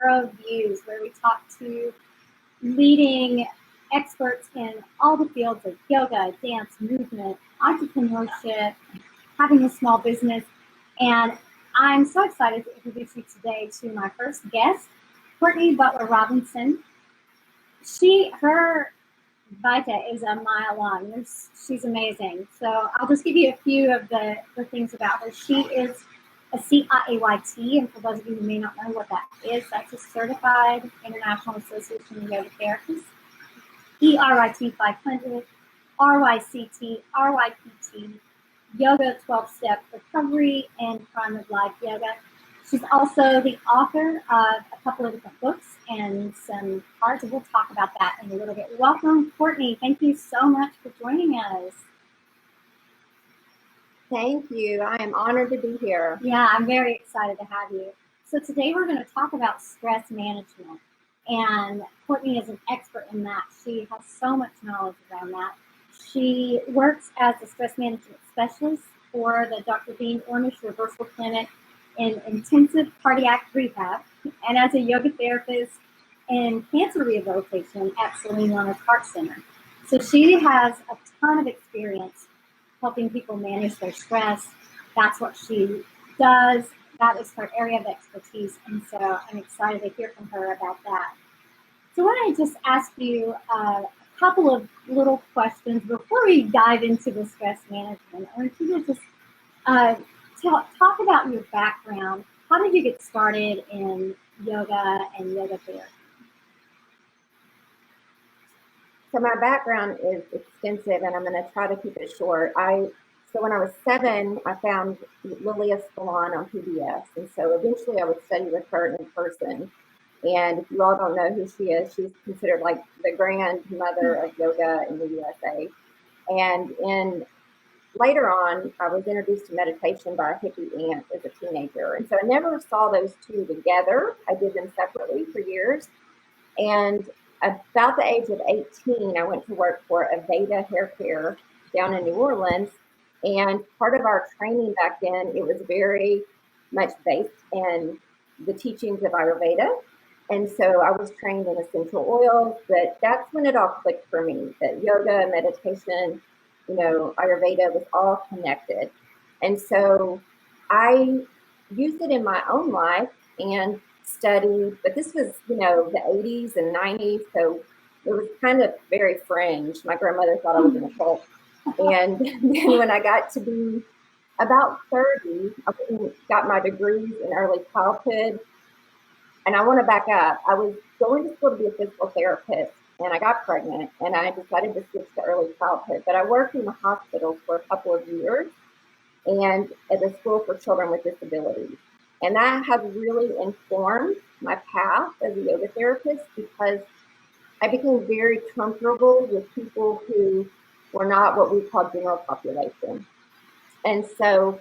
Intero-Views, where we talk to leading experts in all the fields of yoga, dance, movement, entrepreneurship, having a small business. And I'm so excited to introduce you today to my first guest, Courtney Butler Robinson. Her Vita is a mile long. She's amazing. So I'll just give you a few of the things about her. She is a CIAYT, and for those of you who may not know what that is, that's a Certified International Association of Yoga Therapists, ERIT 500, RYCT, RYPT, Yoga 12-Step Recovery, and Prime of Life Yoga. She's also the author of a couple of different books and some cards, and we'll talk about that in a little bit. Welcome, Courtney. Thank you so much for joining us. Thank you. I am honored to be here. Yeah, I'm very excited to have you. So today we're going to talk about stress management, and Courtney is an expert in that. She has so much knowledge around that. She works as a stress management specialist for the Dr. Dean Ornish Reversal Clinic in intensive cardiac rehab, and as a yoga therapist in cancer rehabilitation at Celine Leonard Heart Center. So she has a ton of experience helping people manage their stress. That's what she does. That is her area of expertise, and so I'm excited to hear from her about that. So why don't I just ask you a couple of little questions before we dive into the stress management. I want you to just talk about your background. How did you get started in yoga and yoga therapy? So my background is extensive, and I'm going to try to keep it short. So when I was 7, I found Lilia Spallon on PBS, and so eventually I would study with her in person. And if you all don't know who she is, she's considered like the grandmother of yoga in the USA. And later on, I was introduced to meditation by a hippie aunt as a teenager. And so I never saw those two together. I did them separately for years. And about the age of 18, I went to work for Aveda Hair Care down in New Orleans. And part of our training back then, it was very much based in the teachings of Ayurveda. And so I was trained in essential oils, but that's when it all clicked for me, that yoga, meditation, Ayurveda was all connected. And so I used it in my own life and studied, but this was, the 80s and 90s. So it was kind of very fringe. My grandmother thought I was in a cult. And then when I got to be about 30, I got my degrees in early childhood. And I want to back up. I was going to school to be a physical therapist, and I got pregnant, and I decided to switch to early childhood. But I worked in the hospital for a couple of years and at a school for children with disabilities. And that has really informed my path as a yoga therapist, because I became very comfortable with people who were not what we call general population. And so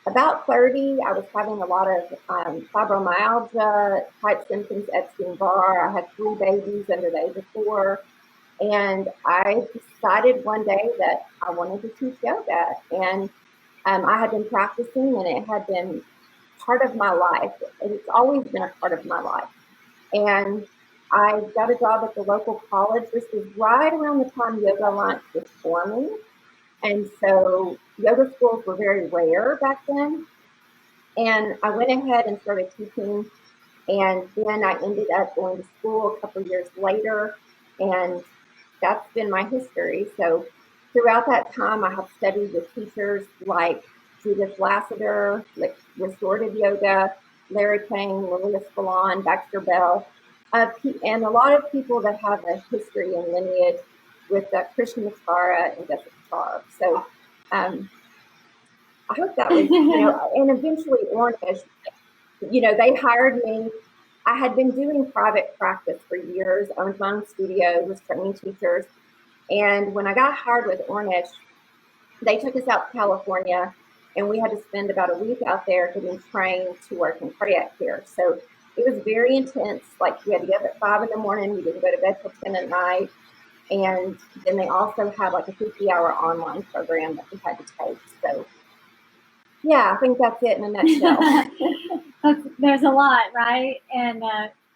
about 30, I was having a lot of fibromyalgia type symptoms, Epstein-Barr. I had 3 babies under the age of 4. And I decided one day that I wanted to teach yoga. And I had been practicing, and it had been part of my life. It's always been a part of my life. And I got a job at the local college. This was right around the time Yoga Alliance was forming. And so yoga schools were very rare back then. And I went ahead and started teaching. And then I ended up going to school a couple of years later. And that's been my history. So throughout that time, I have studied with teachers like Judith Lassiter, like restorative yoga, Larry Kane, Lilia Spallon, Baxter Bell, and a lot of people that have a history and lineage with Krishna Maskara and Jessica Tarr. So I hope that was, and eventually Ornish, they hired me. I had been doing private practice for years, owned my own studio, was training teachers. And when I got hired with Ornish, they took us out to California, and we had to spend about a week out there getting trained to work in cardiac care. So it was very intense. Like, we had to get up at 5 in the morning. We didn't go to bed till 10 at night. And then they also had like a 50-hour online program that we had to take. So yeah, I think that's it in a nutshell. There's a lot, right? And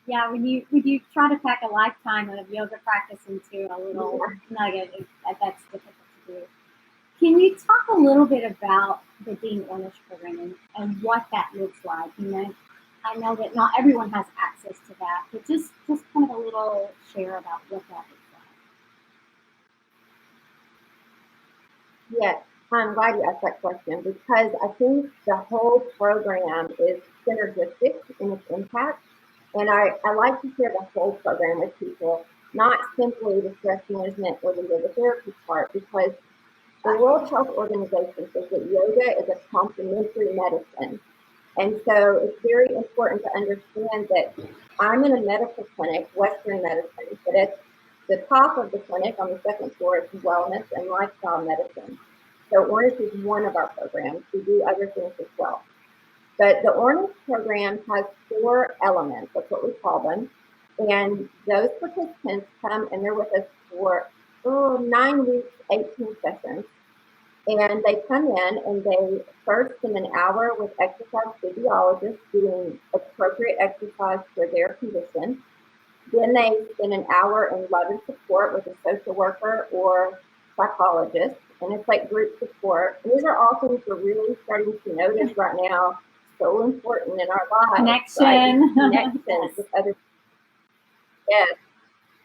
yeah, when you try to pack a lifetime of yoga practice into a little nugget, that's difficult to do. Can you talk a little bit about the Dean Ornish program and what that looks like? I know that not everyone has access to that, but just kind of a little share about what that looks like. Yes, I'm glad you asked that question because I think the whole program is synergistic in its impact. And I like to share the whole program with people, not simply the stress management or the yoga therapy part, because the World Health Organization says that yoga is a complementary medicine. And so it's very important to understand that I'm in a medical clinic, Western medicine, but at the top of the clinic on the second floor is wellness and lifestyle medicine. So Ornish is one of our programs. We do other things as well. But the Ornish program has 4 elements, that's what we call them. And those participants come and they're with us for 9 weeks, 18 sessions. And they come in and they first spend an hour with exercise physiologists doing appropriate exercise for their condition. Then they spend an hour in love and support with a social worker or psychologist. And it's like group support. And these are all things we're really starting to notice right now. So important in our lives. Connection. Right? Connections with other. Yes.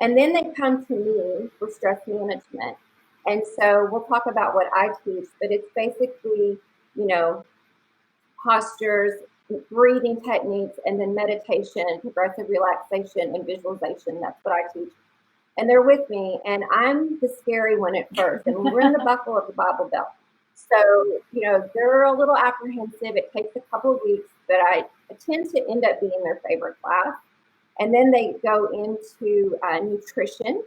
And then they come to me for stress management. And so we'll talk about what I teach, but it's basically, postures, breathing techniques, and then meditation, progressive relaxation, and visualization. That's what I teach. And they're with me, and I'm the scary one at first, and we're in the buckle of the Bible Belt. So, they're a little apprehensive. It takes a couple of weeks, but I tend to end up being their favorite class. And then they go into nutrition,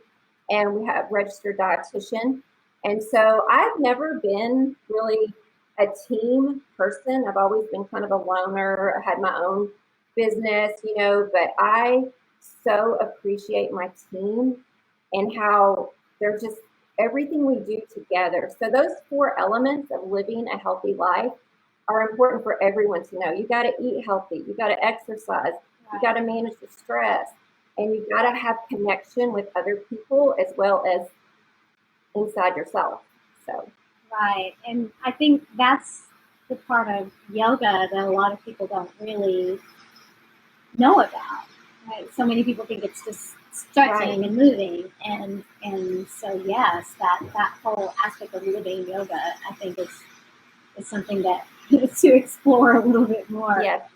and we have registered dietitian. And so I've never been really a team person. I've always been kind of a loner. I had my own business, but I so appreciate my team and how they're just everything we do together. So those 4 elements of living a healthy life are important for everyone to know. You got to eat healthy. You got to exercise. You got to manage the stress. And you got to have connection with other people as well as inside yourself. So. Right. And I think that's the part of yoga that a lot of people don't really know about. Right? So many people think it's just stretching and moving. And so yes, that whole aspect of living yoga I think is something that is to explore a little bit more. Yes.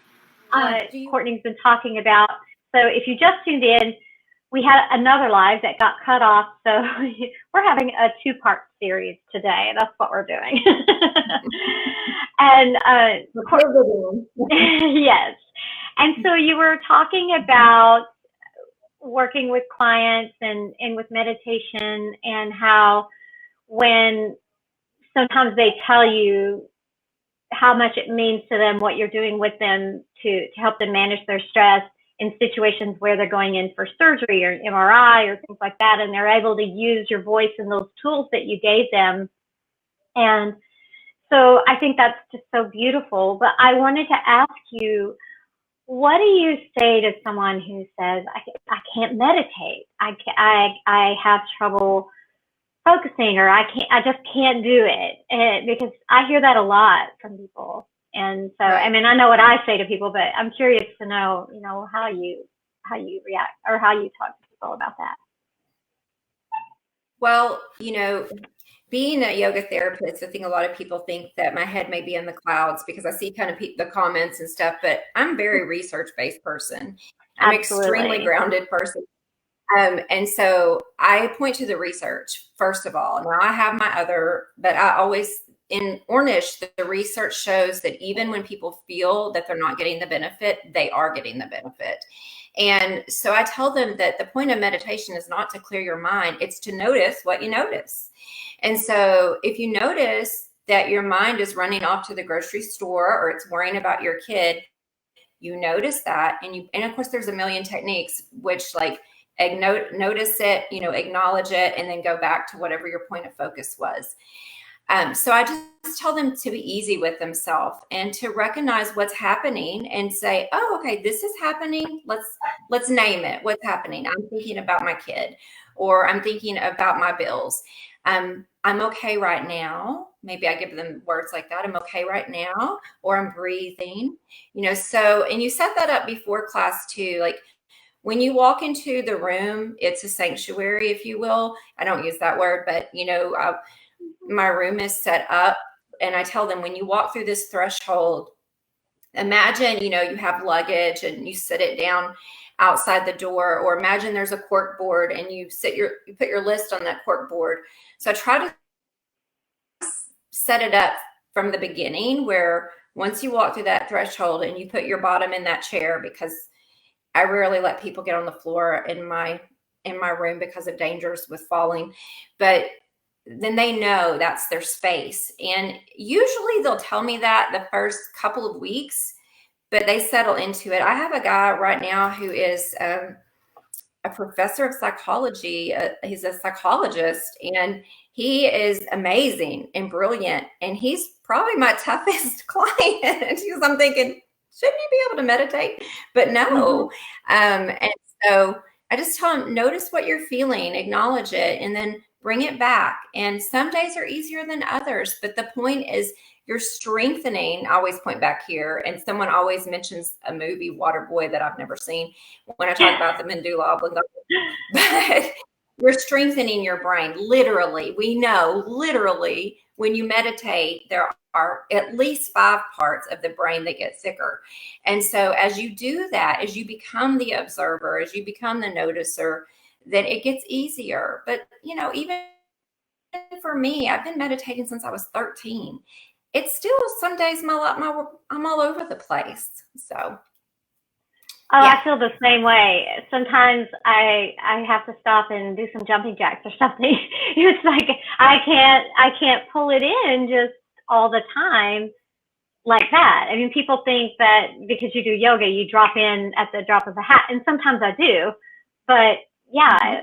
Courtney's been talking about. So if you just tuned in, we had another live that got cut off, so we're having a 2-part series today. That's what we're doing. And yes. And so you were talking about working with clients and with meditation, and how when sometimes they tell you how much it means to them, what you're doing with them to help them manage their stress in situations where they're going in for surgery or MRI or things like that, and they're able to use your voice and those tools that you gave them. And so I think that's just so beautiful. But I wanted to ask you, what do you say to someone who says, I can't meditate, I have trouble focusing, or I just can't do it? Because I hear that a lot from people. And so, I mean, I know what I say to people, but I'm curious to know, how you react or how you talk to people about that. Well, being a yoga therapist, I think a lot of people think that my head may be in the clouds because I see kind of the comments and stuff, but I'm a very research-based person. I'm an extremely grounded person. And so I point to the research, first of all. Now I have my other, but I always, in Ornish, the research shows that even when people feel that they're not getting the benefit, they are getting the benefit. And so I tell them that the point of meditation is not to clear your mind, it's to notice what you notice. And so if you notice that your mind is running off to the grocery store or it's worrying about your kid, you notice that. And of course, there's a million techniques, which notice it, acknowledge it, and then go back to whatever your point of focus was. So I just tell them to be easy with themselves and to recognize what's happening and say, oh, okay, this is happening. Let's name it. What's happening? I'm thinking about my kid, or I'm thinking about my bills. I'm okay right now. Maybe I give them words like that. I'm okay right now, or I'm breathing, so, and you set that up before class too. Like when you walk into the room, it's a sanctuary, if you will. I don't use that word, but my room is set up, and I tell them, when you walk through this threshold, imagine, you have luggage and you sit it down outside the door, or imagine there's a cork board and you put your list on that cork board. So I try to set it up from the beginning, where once you walk through that threshold and you put your bottom in that chair, because I rarely let people get on the floor in my room because of dangers with falling, but then they know that's their space. And usually they'll tell me that the first couple of weeks, but they settle into it. I have a guy right now who is a professor of psychology. He's a psychologist, and he is amazing and brilliant. And he's probably my toughest client, because I'm thinking, shouldn't you be able to meditate? But no. And so I just tell him, notice what you're feeling, acknowledge it, and then bring it back. And some days are easier than others, but the point is you're strengthening. I always point back here, and someone always mentions a movie, Waterboy, that I've never seen, when I talk about the medulla oblongata. But you're strengthening your brain. Literally, we know literally when you meditate, there are at least 5 parts of the brain that get thicker. And so as you do that, as you become the observer, as you become the noticer, then it gets easier. But, even for me, I've been meditating since I was 13. It's still some days I'm all over the place. So. Oh, yeah. I feel the same way. Sometimes I have to stop and do some jumping jacks or something. It's like I can't pull it in just all the time like that. I mean, people think that because you do yoga, you drop in at the drop of a hat, and sometimes I do. But yeah,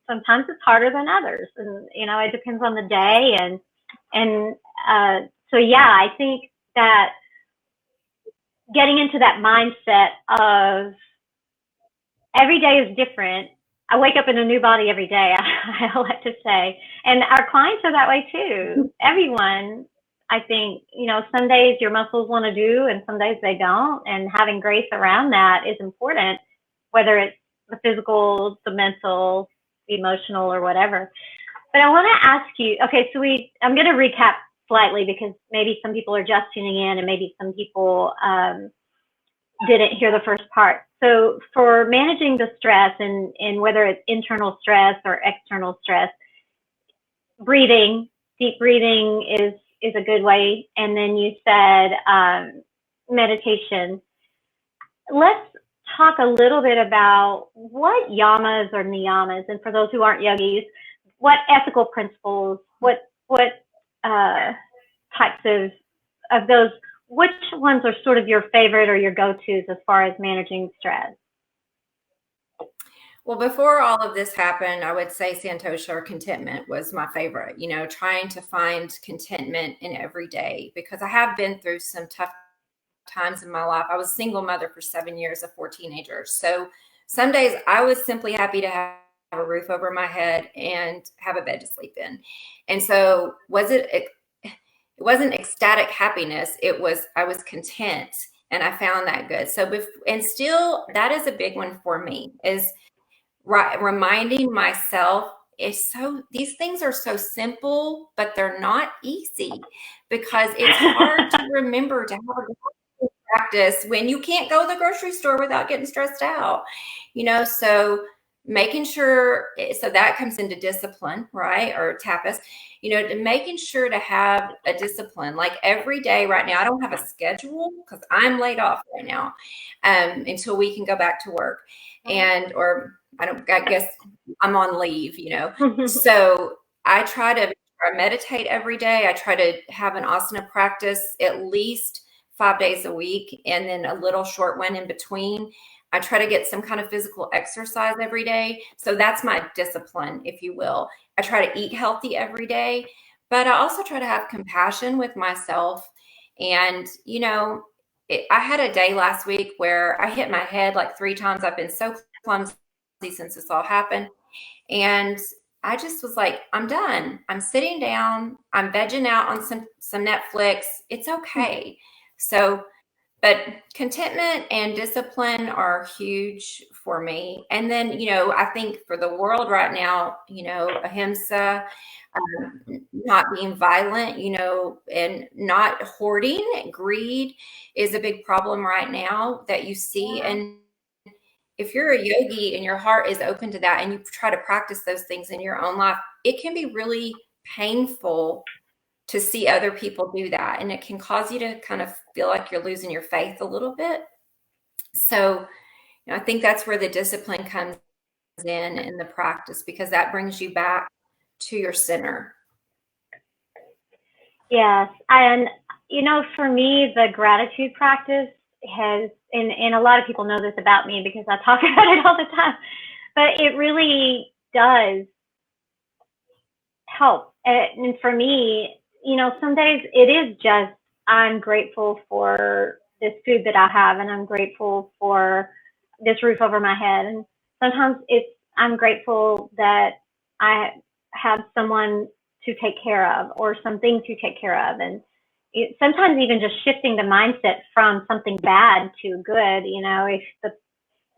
sometimes it's harder than others, and it depends on the day, and so yeah, I think that getting into that mindset of every day is different. I wake up in a new body every day, I like to say. And our clients are that way too. Everyone, I think, some days your muscles want to do and some days they don't. And having grace around that is important, whether it's the physical, the mental, the emotional, or whatever. But I want to ask you, okay, so I'm going to recap slightly, because maybe some people are just tuning in and maybe some people didn't hear the first part. So for managing the stress, and whether it's internal stress or external stress, deep breathing is a good way. And then you said meditation. Let's talk a little bit about what yamas or niyamas, and for those who aren't yogis, what ethical principles, what types of those, which ones are sort of your favorite or your go-tos as far as managing stress? Well, before all of this happened, I would say Santosha, or contentment, was my favorite, trying to find contentment in every day, because I have been through some tough times in my life. I was a single mother for 7 years of 4 teenagers. So some days I was simply happy to have a roof over my head and have a bed to sleep in. And so it wasn't ecstatic happiness. I was content, and I found that good. So, and still, that is a big one for me, is reminding myself, these things are so simple, but they're not easy, because it's hard to remember to have a practice when you can't go to the grocery store without getting stressed out, so making sure, so that comes into discipline, right? Or tapas, making sure to have a discipline, like every day. Right now, I don't have a schedule because I'm laid off right now, until we can go back to work, or I guess I'm on leave, So I try to meditate every day. I try to have an asana practice at least 5 days a week, and then a little short one in between. I try to get some kind of physical exercise every day. So that's my discipline, if you will. I try to eat healthy every day, but I also try to have compassion with myself. And, I had a day last week where I hit my head like 3 times. I've been so clumsy since this all happened. And I just was like, I'm done. I'm sitting down. I'm vegging out on some Netflix. It's okay. So, but contentment and discipline are huge for me. And then, I think for the world right now, ahimsa, not being violent, and not hoarding. Greed is a big problem right now that you see. And if you're a yogi and your heart is open to that and you try to practice those things in your own life, it can be really painful to see other people do that. And it can cause you to kind of feel like you're losing your faith a little bit. So, I think that's where the discipline comes in the practice, because that brings you back to your center. Yes. And, for me, the gratitude practice has, and a lot of people know this about me because I talk about it all the time, but it really does help. And for me, some days it is just, I'm grateful for this food that I have, and I'm grateful for this roof over my head. And sometimes I'm grateful that I have someone to take care of or something to take care of. And sometimes even just shifting the mindset from something bad to good, if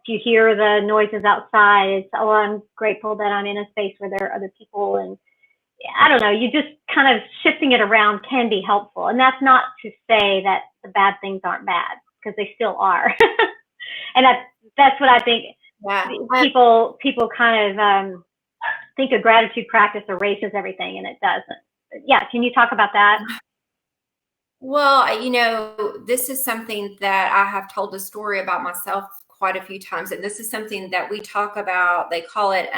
you hear the noises outside, it's, oh, I'm grateful that I'm in a space where there are other people. And I don't know, you just kind of shifting it around can be helpful. And that's not to say that the bad things aren't bad, because they still are. And that's what I think. Yeah. People kind of think a gratitude practice erases everything, and it doesn't. Yeah, can you talk about that? Well, this is something that I have told the story about myself quite a few times. And this is something that we talk about. They call it,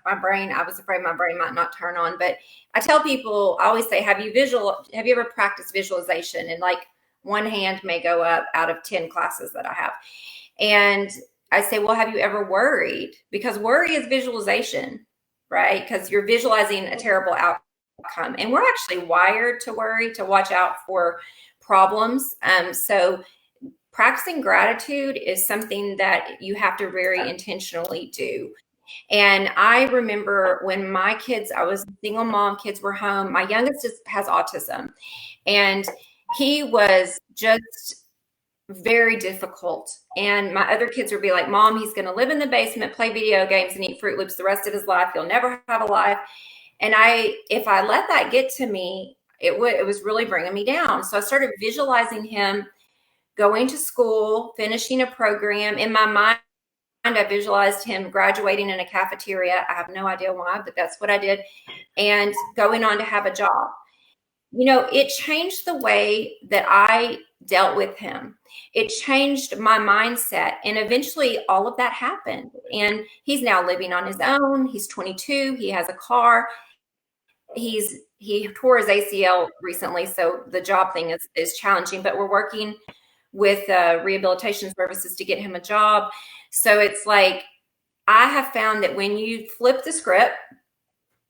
my brain, I was afraid my brain might not turn on. But I tell people, I always say, have you ever practiced visualization? And like one hand may go up out of 10 classes that I have. And I say, well, have you ever worried? Because worry is visualization, right? Because you're visualizing a terrible outcome. And we're actually wired to worry, to watch out for problems. So practicing gratitude is something that you have to very intentionally do. And I remember when my kids, I was a single mom, kids were home. My youngest has autism, and he was just very difficult. And my other kids would be like, Mom, he's going to live in the basement, play video games, and eat Fruit Loops the rest of his life. He'll never have a life. And if I let that get to me, it was really bringing me down. So I started visualizing him going to school, finishing a program. In my mind, I visualized him graduating in a cafeteria. I have no idea why, but that's what I did. And going on to have a job. It changed the way that I dealt with him. It changed my mindset. And eventually all of that happened. And he's now living on his own. He's 22. He has a car. He tore his ACL recently, so the job thing is challenging, but we're working with rehabilitation services to get him a job. So it's like, I have found that when you flip the script,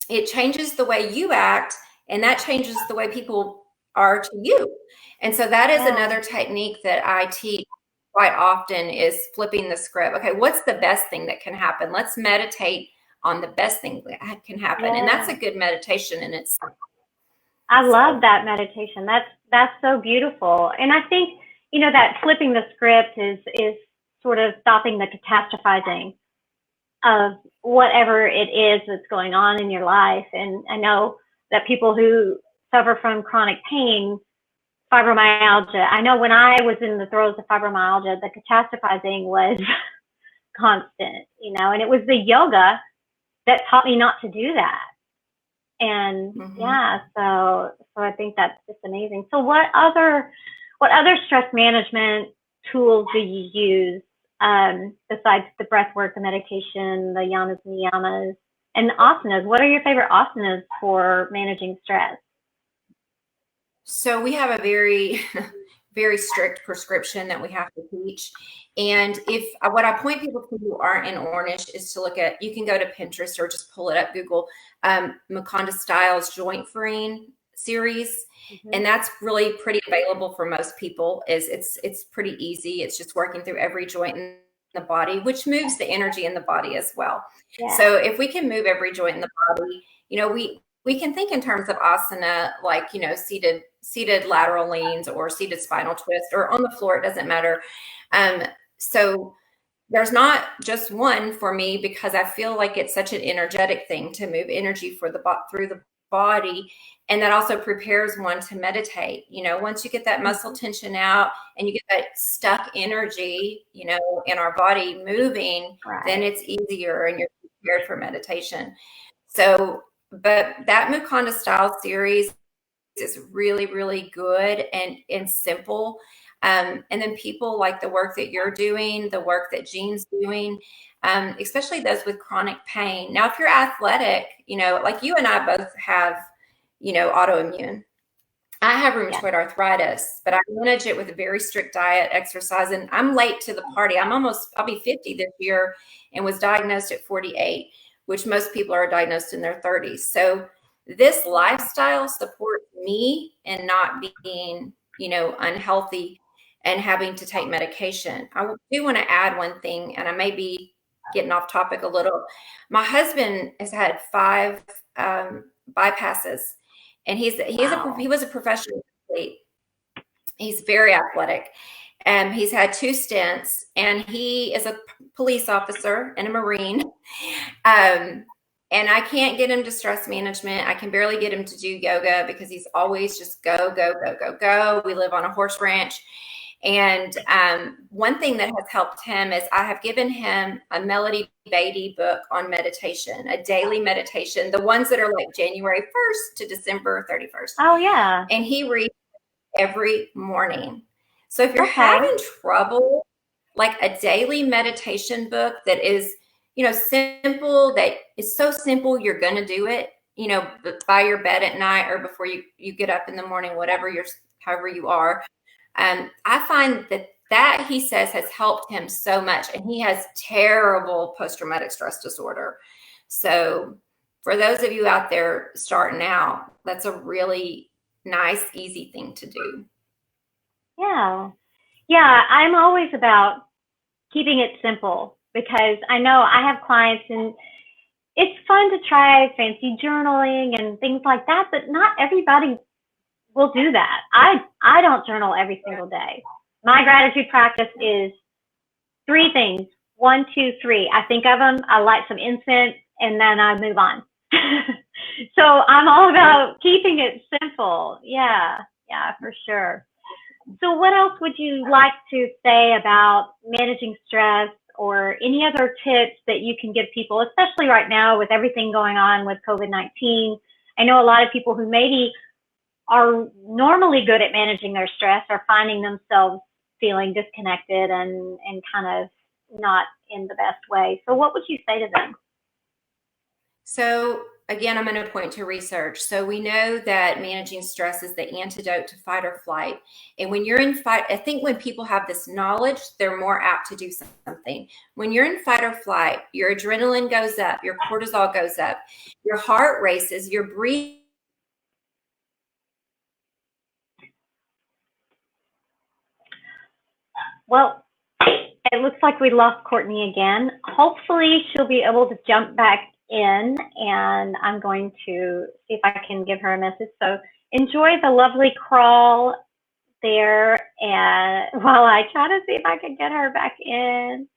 it changes the way you act, and that changes the way people are to you. And so that is another technique that I teach quite often, is flipping the script. Okay, what's the best thing that can happen? Let's meditate on the best thing that can happen. And that's a good meditation in itself. I love that meditation. That's so beautiful. And I think, that flipping the script is sort of stopping the catastrophizing of whatever it is that's going on in your life. And I know that people who suffer from chronic pain, fibromyalgia, I know when I was in the throes of fibromyalgia, the catastrophizing was constant, and it was the yoga that taught me not to do that. And so I think that's just amazing. So what other stress management tools do you use besides the breath work, the meditation, the yamas and niyamas, and the asanas? What are your favorite asanas for managing stress? So we have a very, very strict prescription that we have to teach. And what I point people to who aren't in Ornish is to you can go to Pinterest or just pull it up, Google Mukunda Styles joint freeing series. Mm-hmm. And that's really pretty available for most people. It's pretty easy. It's just working through every joint in the body, which moves the energy in the body as well. Yeah. So if we can move every joint in the body, we can think in terms of asana, like, seated lateral leans or seated spinal twist or on the floor, it doesn't matter. So there's not just one for me, because I feel like it's such an energetic thing to move energy through the body. And that also prepares one to meditate. Once you get that muscle tension out and you get that stuck energy, in our body moving, Right. then it's easier and you're prepared for meditation. So, but that Mukunda style series is really, really good and simple. And then people like the work that you're doing, the work that Jean's doing, especially those with chronic pain. Now, if you're athletic, like you and I both have, autoimmune. I have rheumatoid arthritis, but I manage it with a very strict diet, exercise, and I'm late to the party. I'll be 50 this year and was diagnosed at 48, which most people are diagnosed in their 30s. So this lifestyle supports me in not being, unhealthy and having to take medication. I do want to add one thing, and I may be getting off topic a little. My husband has had 5 bypasses, and he was a professional athlete. He's very athletic. He's had 2 stents, and he is a police officer and a Marine. And I can't get him to stress management. I can barely get him to do yoga because he's always just go, go, go, go, go. We live on a horse ranch. And one thing that has helped him is I have given him a Melody Beatty book on meditation, a daily meditation, the ones that are like January 1st to December 31st. Oh, yeah. And he reads every morning. So if you're having trouble, like a daily meditation book that is, simple, that is so simple, you're going to do it, by your bed at night or before you get up in the morning, however you are. I find that he says has helped him so much, and he has terrible post-traumatic stress disorder. So for those of you out there starting out, that's a really nice, easy thing to do. Yeah. Yeah. I'm always about keeping it simple, because I know I have clients and it's fun to try fancy journaling and things like that, but not everybody will do that. I don't journal every single day. My gratitude practice is 3 things. 1, 2, 3. I think of them, I light some incense, and then I move on. So I'm all about keeping it simple. Yeah, for sure. So what else would you like to say about managing stress, or any other tips that you can give people, especially right now with everything going on with COVID-19? I know a lot of people who maybe are normally good at managing their stress are finding themselves feeling disconnected and kind of not in the best way. So what would you say to them? So again, I'm going to point to research. So we know that managing stress is the antidote to fight or flight. And when you're in fight, I think when people have this knowledge, they're more apt to do something. When you're in fight or flight, your adrenaline goes up, your cortisol goes up, your heart races, your breathing. Well, it looks like we lost Courtney again. Hopefully she'll be able to jump back in, and I'm going to see if I can give her a message. So enjoy the lovely crawl there, and while I try to see if I can get her back in.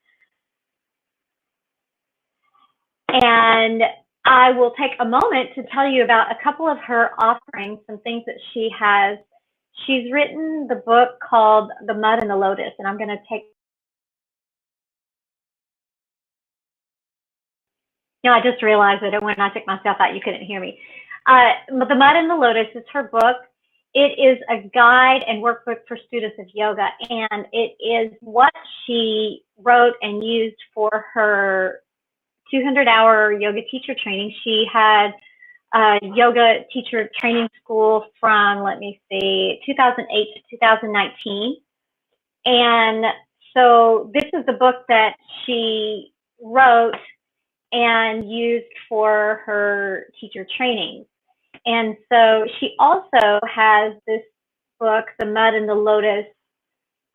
And I will take a moment to tell you about a couple of her offerings, some things that she has. She's written the book called The Mud and the Lotus, and I'm going to take. I just realized that when I took myself out, you couldn't hear me. The Mud and the Lotus is her book. It is a guide and workbook for students of yoga, and it is what she wrote and used for her 200-hour yoga teacher training. She had a yoga teacher training school from, 2008 to 2019. And so this is the book that she wrote and used for her teacher training. And so she also has this book, The Mud and the Lotus,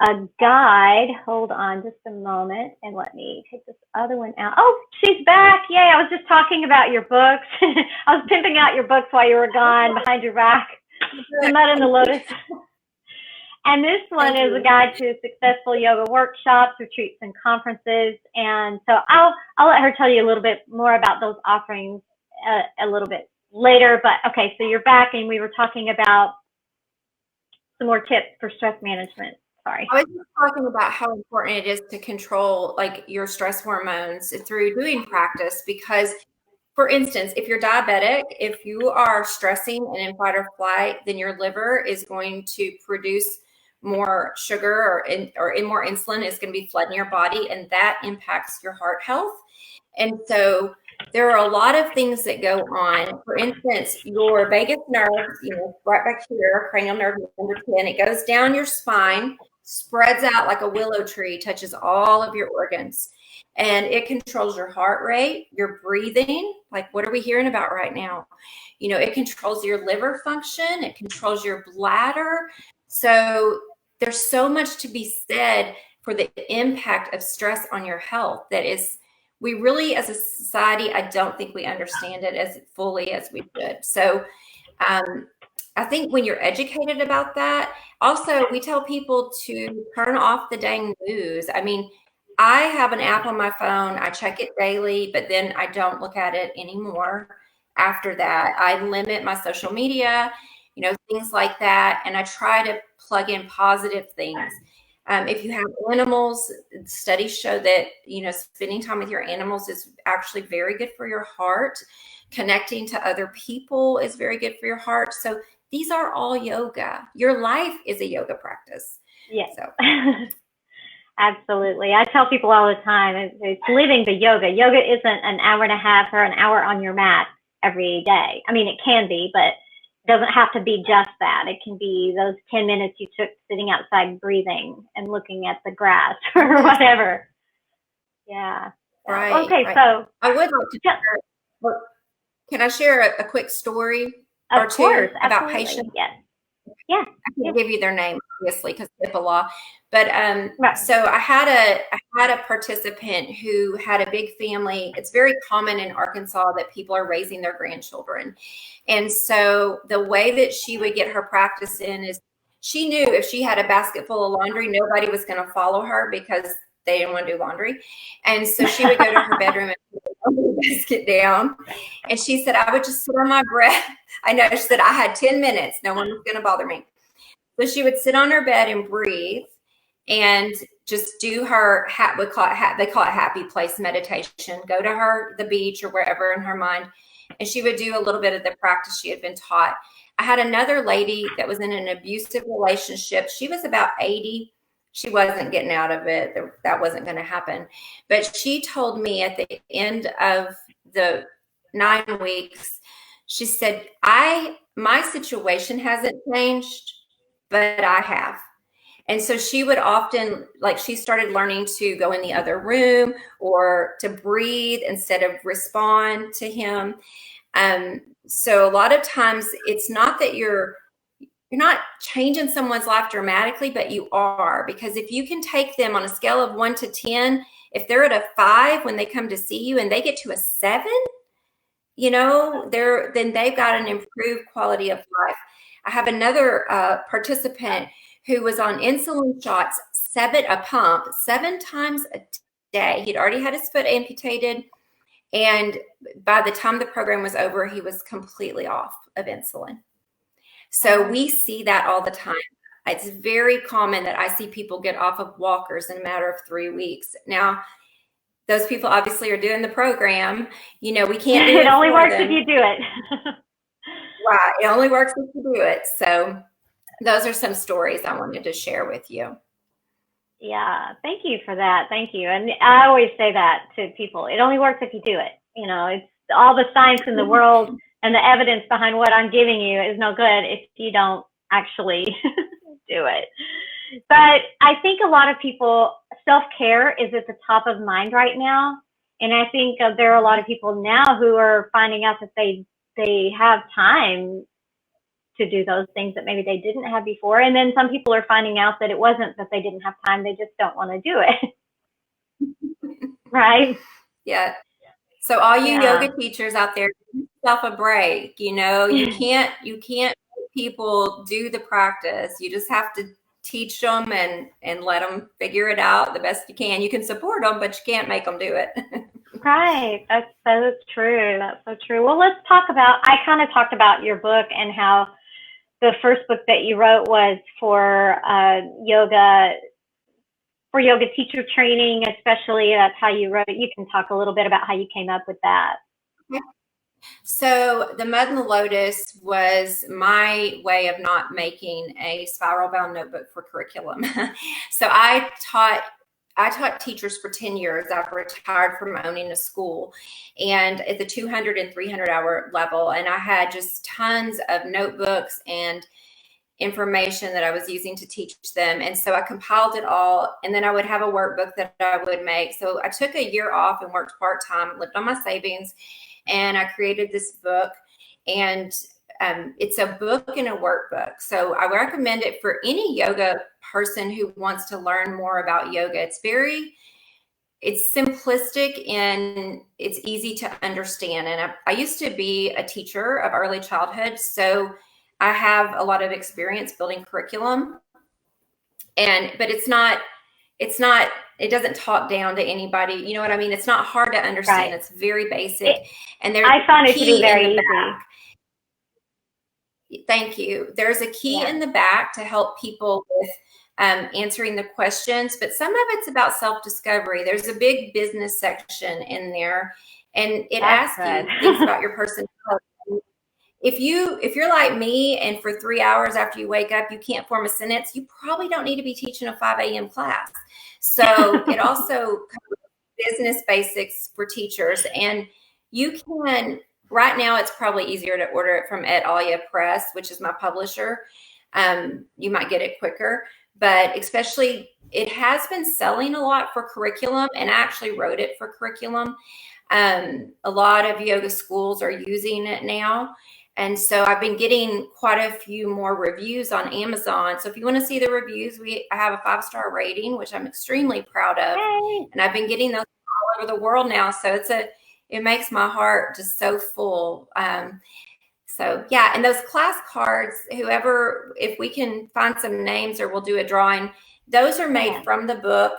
a guide. Hold on just a moment, and let me take this other one out. Oh, she's back. Yay, I was just talking about your books. I was pimping out your books while you were gone behind your back. The Mud and the Lotus. And this one is a guide to successful yoga workshops, retreats, and conferences. And so I'll let her tell you a little bit more about those offerings a little bit later. But okay, so you're back, and we were talking about some more tips for stress management. Sorry. I was just talking about how important it is to control like your stress hormones through doing practice, because for instance, if you're diabetic, if you are stressing and in fight or flight, then your liver is going to produce more sugar or more insulin is going to be flooding your body, and that impacts your heart health. And so there are a lot of things that go on. For instance, your vagus nerve, right back here, cranial nerve number 10, it goes down your spine, spreads out like a willow tree, touches all of your organs, and it controls your heart rate, your breathing. Like, what are we hearing about right now? It controls your liver function. It controls your bladder. So there's so much to be said for the impact of stress on your health that is, we really, as a society, I don't think we understand it as fully as we should. So I think when you're educated about that, also we tell people to turn off the dang news. I mean, I have an app on my phone. I check it daily, but then I don't look at it anymore. After that, I limit my social media, things like that. And I try to plug in positive things. If you have animals, studies show that, spending time with your animals is actually very good for your heart. Connecting to other people is very good for your heart. So these are all yoga. Your life is a yoga practice. Yes. So. Absolutely. I tell people all the time, it's living the yoga. Yoga isn't an hour and a half or an hour on your mat every day. I mean, it can be, but it doesn't have to be just that. It can be those 10 minutes you took sitting outside breathing and looking at the grass or whatever. Yeah. Right. Okay, right. So I would like to share, can I share a quick story or two about patients? Yes. Yeah. I can't give you their name, obviously, because HIPAA law. But right. So I had a participant who had a big family. It's very common in Arkansas that people are raising their grandchildren. And so the way that she would get her practice in is she knew if she had a basket full of laundry, nobody was going to follow her because they didn't want to do laundry. And so she would go to her bedroom and put the laundry basket down. And she said, I would just sit on my breath. I know, she said, I had 10 minutes. No one was going to bother me. So she would sit on her bed and breathe and just do her, they call it happy place meditation, go to the beach or wherever in her mind. And she would do a little bit of the practice she had been taught. I had another lady that was in an abusive relationship. She was about 80. She wasn't getting out of it. That wasn't going to happen. But she told me at the end of the 9 weeks, she said, my situation hasn't changed, but I have. And so she would often, she started learning to go in the other room or to breathe instead of respond to him. So a lot of times it's not that you're not changing someone's life dramatically, but you are, because if you can take them on a scale of 1 to 10, if they're at a 5 when they come to see you and they get to a 7, then they've got an improved quality of life. I have another participant who was on insulin shots, a pump 7 times a day. He'd already had his foot amputated. And by the time the program was over, he was completely off of insulin. So we see that all the time. It's very common that I see people get off of walkers in a matter of 3 weeks. Now, those people obviously are doing the program. We can't do it. It only works if you do it. Right. It only works if you do it. So those are some stories I wanted to share with you. Yeah. Thank you for that. Thank you. And I always say that to people. It only works if you do it. It's all the science in the world and the evidence behind what I'm giving you is no good if you don't actually do it. But I think a lot of people, self-care is at the top of mind right now. And I think there are a lot of people now who are finding out that they they have time to do those things that maybe they didn't have before. And then some people are finding out that it wasn't that they didn't have time, they just don't want to do it. Right? Yeah. So all you Yeah. yoga teachers out there, give yourself a break. You know, you can't make people do the practice. You just have to teach them and let them figure it out the best you can. You can support them, but you can't make them do it. Right. That's so true. That's so true. Well, let's talk about, I kind of talked about your book and how the first book that you wrote was for yoga teacher training, especially. That's how you wrote it. You can talk a little bit about how you came up with that. So the Mud and the Lotus was my way of not making a spiral bound notebook for curriculum. So I taught teachers for 10 years. I've retired from owning a school and at the 200 and 300 hour level. And I had just tons of notebooks and information that I was using to teach them. And so I compiled it all, and then I would have a workbook that I would make. So I took a year off and worked part-time, lived on my savings, and I created this book. And it's a book and a workbook. So I recommend it for any yoga person who wants to learn more about yoga. It's simplistic and it's easy to understand. And I used to be a teacher of early childhood, so I have a lot of experience building curriculum, but it doesn't talk down to anybody. You know what I mean? It's not hard to understand. Right. It's very basic. And there's I found it to be key very in the easy. back. Thank you. There's a key in the back to help people with answering the questions, but some of it's about self-discovery. There's a big business section in there, and it asks you things about your personality. If you're like me and for 3 hours after you wake up, you can't form a sentence, you probably don't need to be teaching a 5 a.m. class. So it also covers business basics for teachers. And you can, right now, it's probably easier to order it from Et Alia Press, which is my publisher. You might get it quicker, but especially it has been selling a lot for curriculum, and I actually wrote it for curriculum. A lot of yoga schools are using it now. And so I've been getting quite a few more reviews on Amazon. So if you want to see the reviews, I have a 5-star rating, which I'm extremely proud of. Yay. And I've been getting those all over the world now. So it makes my heart just so full. So yeah, and those class cards, if we can find some names or we'll do a drawing, those are made from the book.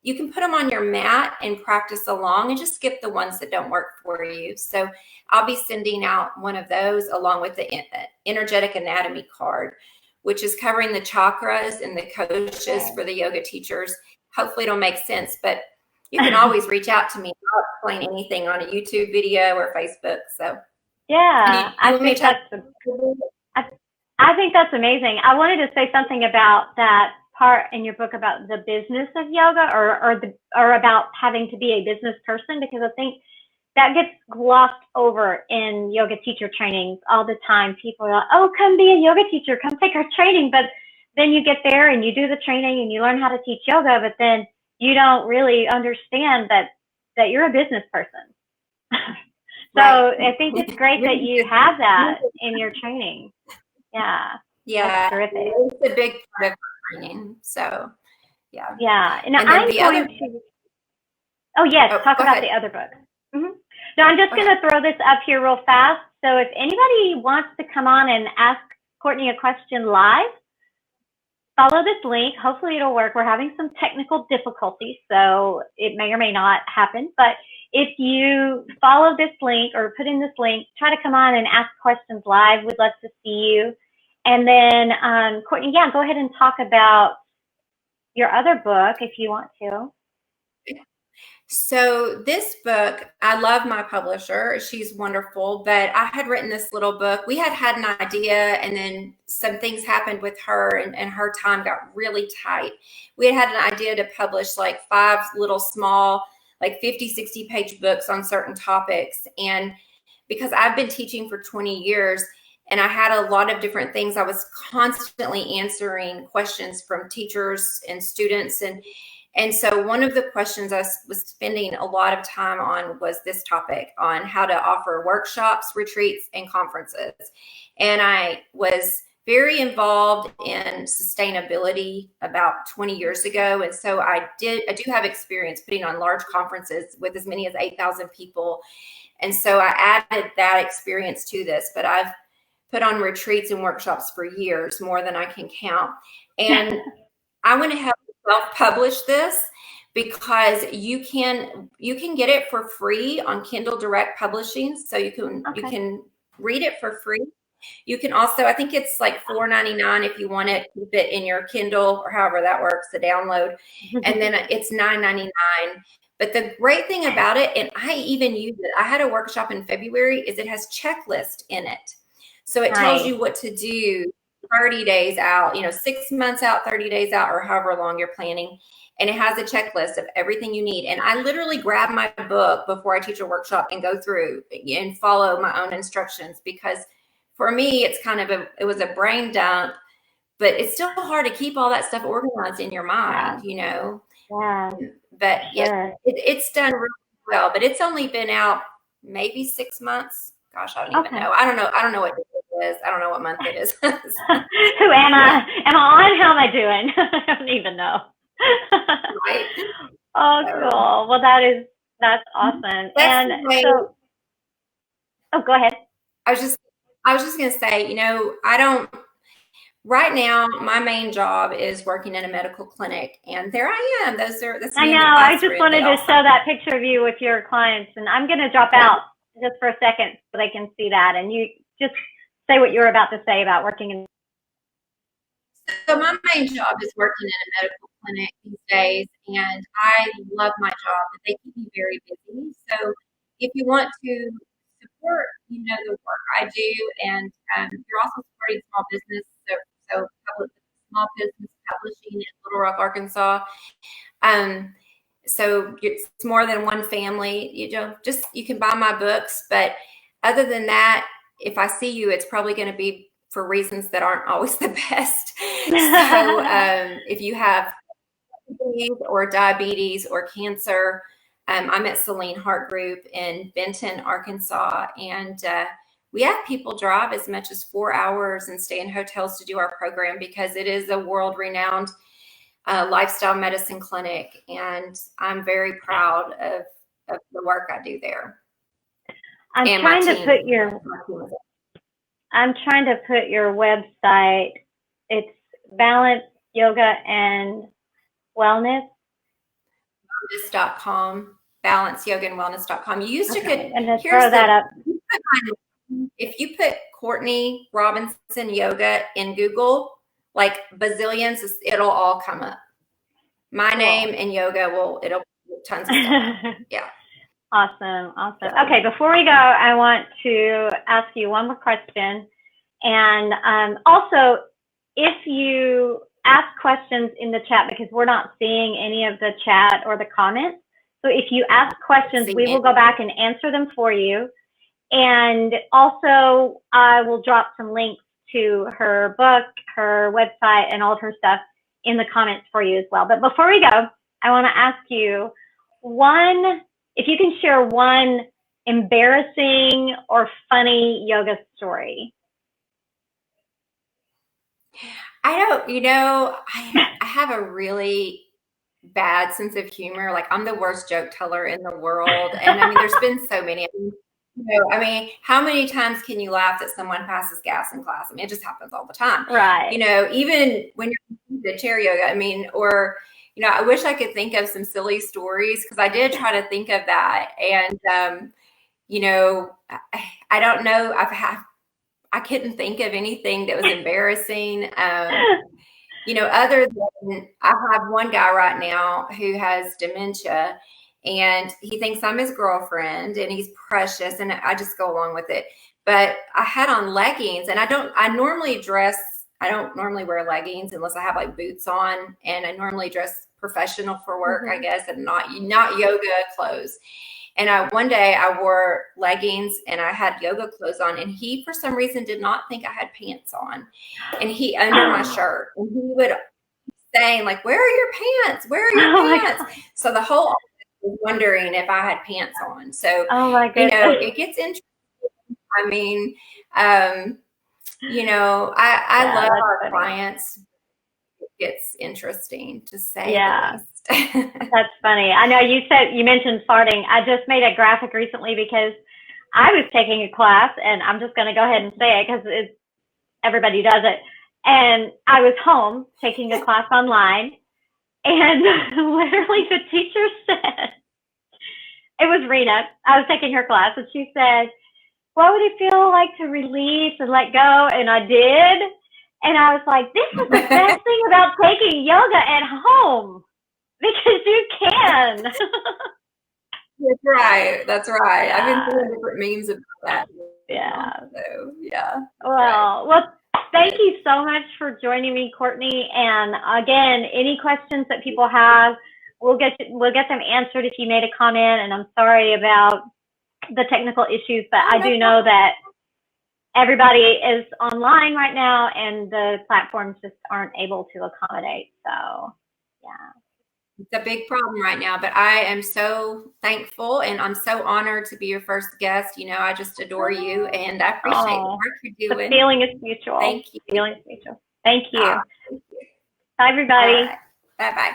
You can put them on your mat and practice along and just skip the ones that don't work for you. So I'll be sending out one of those along with the energetic anatomy card, which is covering the chakras and the koshas for the yoga teachers. Hopefully it'll make sense, but you can always reach out to me. I'll explain anything on a YouTube video or Facebook. So yeah, I think that's amazing. I wanted to say something about that part in your book about the business of yoga or about having to be a business person, because I think that gets glossed over in yoga teacher trainings all the time. People are like, oh, come be a yoga teacher, come take our training. But then you get there and you do the training and you learn how to teach yoga, but then you don't really understand that you're a business person. So I think it's great that you have that in your training. Yeah. Yeah. That's terrific. It's a big part of training. So yeah. Yeah. And I'm going to. Oh yes, talk about the other book. Mm-hmm. So I'm just going to throw this up here real fast. So if anybody wants to come on and ask Courtney a question live, follow this link. Hopefully it'll work. We're having some technical difficulties, so it may or may not happen. But if you follow this link or put in this link, try to come on and ask questions live. We'd love to see you. And then, Courtney, yeah, go ahead and talk about your other book if you want to. So this book, I love my publisher. She's wonderful, but I had written this little book. We had an idea, and then some things happened with her, and her time got really tight. We had an idea to publish like 5 little small, like 50, 60-page books on certain topics. And because I've been teaching for 20 years, and I had a lot of different things, I was constantly answering questions from teachers and students, and And so one of the questions I was spending a lot of time on was this topic on how to offer workshops, retreats, and conferences. And I was very involved in sustainability about 20 years ago. And so I do have experience putting on large conferences with as many as 8,000 people. And so I added that experience to this, but I've put on retreats and workshops for years, more than I can count. And I went ahead and self-publish this because you can get it for free on Kindle Direct Publishing. So you can read it for free. You can also, I think it's like $4.99 if you want to keep it in your Kindle or however that works, the download. And then it's $9.99. But the great thing about it, and I even use it, I had a workshop in February, is it has checklist in it. So it tells you what to do 30 days out, 6 months out, 30 days out, or however long you're planning. And it has a checklist of everything you need. And I literally grab my book before I teach a workshop and go through and follow my own instructions, because for me, it's it was a brain dump, but it's still hard to keep all that stuff organized in your mind, Yeah. But yeah, it's done really well, but it's only been out maybe 6 months. Gosh, I don't even know. I don't know what it is. I don't know what month it is. Who am I? Am I on? How am I doing? I don't even know. Right. Oh, cool. Well, that's awesome. Go ahead. I was just going to say, right now, my main job is working in a medical clinic, and there I am. I know. I just wanted to show that picture of you with your clients, and I'm going to drop out just for a second so they can see that, and you just say what you're about to say about working in. So my main job is working in a medical clinic these days, and I love my job, but they keep me very busy. So if you want to support, the work I do, and you're also supporting small business, so small business publishing in Little Rock, Arkansas. So it's more than one family. You can buy my books, but other than that, if I see you, it's probably going to be for reasons that aren't always the best. So if you have or diabetes or cancer, I'm at Celine Heart Group in Benton, Arkansas, and we have people drive as much as 4 hours and stay in hotels to do our program, because it is a world-renowned lifestyle medicine clinic, and I'm very proud of the work I do there. I'm trying to put your website. It's Balance Yoga and Wellness. Wellness.com, balanceyogaandwellness.com. You used to throw that up. If you put Courtney Robinson Yoga in Google, like bazillions, it'll all come up. My name and yoga it'll tons of stuff. Yeah. Awesome. Okay, before we go, I want to ask you one more question. And also, if you ask questions in the chat, because we're not seeing any of the chat or the comments, so if you ask questions, we will go back and answer them for you. And also, I will drop some links to her book, her website, and all of her stuff in the comments for you as well. But before we go, I want to ask you if you can share one embarrassing or funny yoga story. I have a really bad sense of humor. Like, I'm the worst joke teller in the world. And there's been so many. How many times can you laugh that someone passes gas in class? It just happens all the time. Right. Even when you're the chair yoga, I wish I could think of some silly stories, because I did try to think of that. And, I don't know. I couldn't think of anything that was embarrassing. Other than I have one guy right now who has dementia, and he thinks I'm his girlfriend, and he's precious, and I just go along with it. But I had on leggings, and I don't normally wear leggings unless I have like boots on, and I normally dress professional for work, I guess, and not yoga clothes. And one day I wore leggings and I had yoga clothes on, and he, for some reason, did not think I had pants on, and he under my shirt, and he would saying like, "Where are your pants? Where are your Oh my pants?" God. So the whole office was wondering if I had pants on. So, Oh my you know, goodness. it gets interesting. I mean, you know, I Yeah, love that's our funny. clients. It gets interesting, to say Yeah, the least. that's funny. I know you mentioned farting. I just made a graphic recently because I was taking a class, and I'm just going to go ahead and say it because everybody does it. And I was home taking a class online, and literally the teacher said, it was Rena. I was taking her class, and she said, "What would it feel like to release and let go?" And I did. And I was like, this is the best thing about taking yoga at home because you can. That's right. That's right. Yeah. I've been doing different memes about that. Yeah. So yeah. Well, thank you so much for joining me, Courtney. And again, any questions that people have, we'll get them answered if you made a comment. And I'm sorry about the technical issues, but I do know that everybody is online right now, and the platforms just aren't able to accommodate. So, yeah. It's a big problem right now, but I am so thankful and I'm so honored to be your first guest. You know, I just adore you and I appreciate the work you're doing. The feeling is mutual. Thank you. Feeling is mutual. Thank you. Thank you. Bye, everybody. Bye-bye.